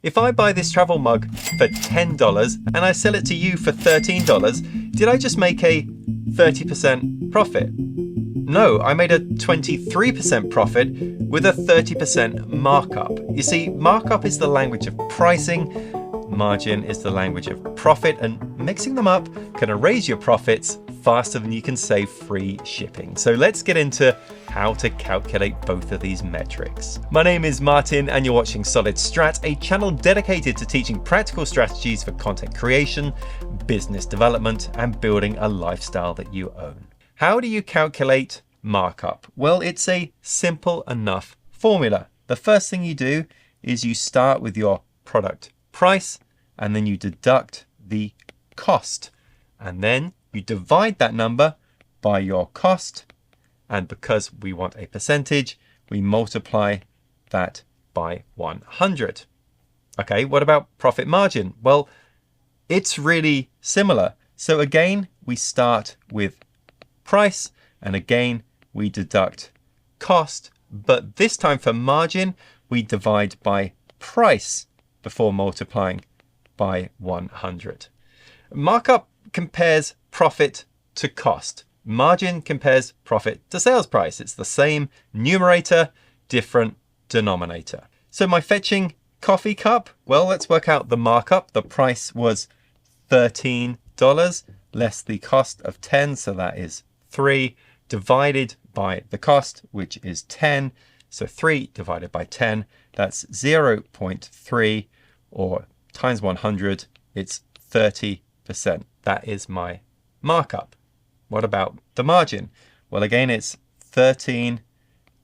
If I buy this travel mug for $10 and I sell it to you for $13, did I just make a 30% profit? No, I made a 23% profit with a 30% markup. You see, markup is the language of pricing, margin is the language of profit, and mixing them up can raise your profits faster than you can save free shipping. So let's get into how to calculate both of these metrics. My name is Martin and you're watching Solid Strat, a channel dedicated to teaching practical strategies for content creation, business development, and building a lifestyle that you own. How do you calculate markup? Well, it's a simple enough formula. The first thing you do is you start with your product price and then you deduct the cost. And then you divide that number by your cost. And because we want a percentage, we multiply that by 100. Okay, what about profit margin? Well, it's really similar. So again, we start with price and again, we deduct cost. But this time for margin, we divide by price before multiplying by 100. Markup compares profit to cost. Margin compares profit to sales price. It's the same numerator, different denominator. So my fetching coffee cup, well, let's work out the markup. The price was $13 less the cost of 10. So that is 3 divided by the cost, which is 10. So 3 divided by 10, that's 0.3 or times 100, it's 30%. That is my markup. What about the margin? Well, again, it's 13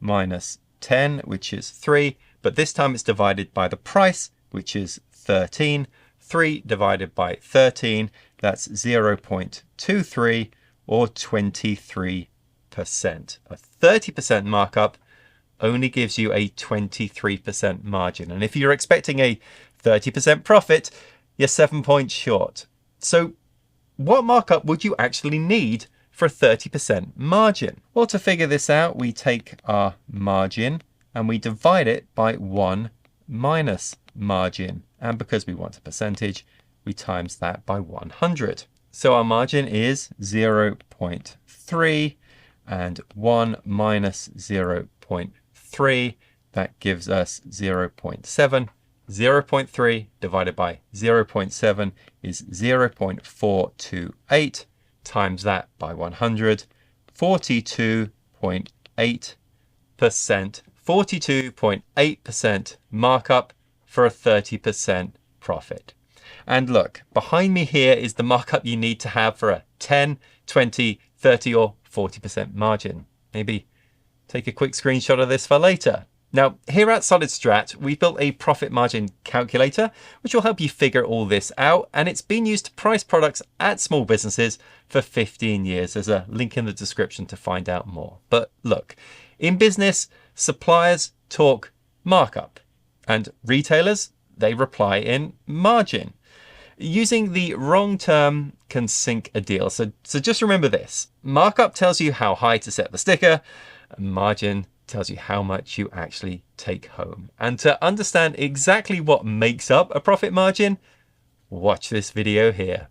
minus 10, which is 3, but this time it's divided by the price, which is 13. 3 divided by 13, that's 0.23 or 23%. A 30% markup only gives you a 23% margin. And if you're expecting a 30% profit, you're 7 points short. So what markup would you actually need for a 30% margin? Well, to figure this out, we take our margin and we divide it by 1 minus margin. And because we want a percentage, we times that by 100. So our margin is 0.3 and 1 minus 0.3, that gives us 0.7. 0.3 divided by 0.7 is 0.428. Times that by 100, 42.8%. 42.8% markup for a 30% profit. And look, behind me here is the markup you need to have for a 10, 20, 30 or 40% margin. Maybe take a quick screenshot of this for later. Now, here at Solid Strat, we've built a profit margin calculator, which will help you figure all this out. And it's been used to price products at small businesses for 15 years. There's a link in the description to find out more. But look, in business, suppliers talk markup and retailers, they reply in margin. Using the wrong term can sink a deal. So just remember this. Markup tells you how high to set the sticker. Margin tells you how much you actually take home. And to understand exactly what makes up a profit margin, watch this video here.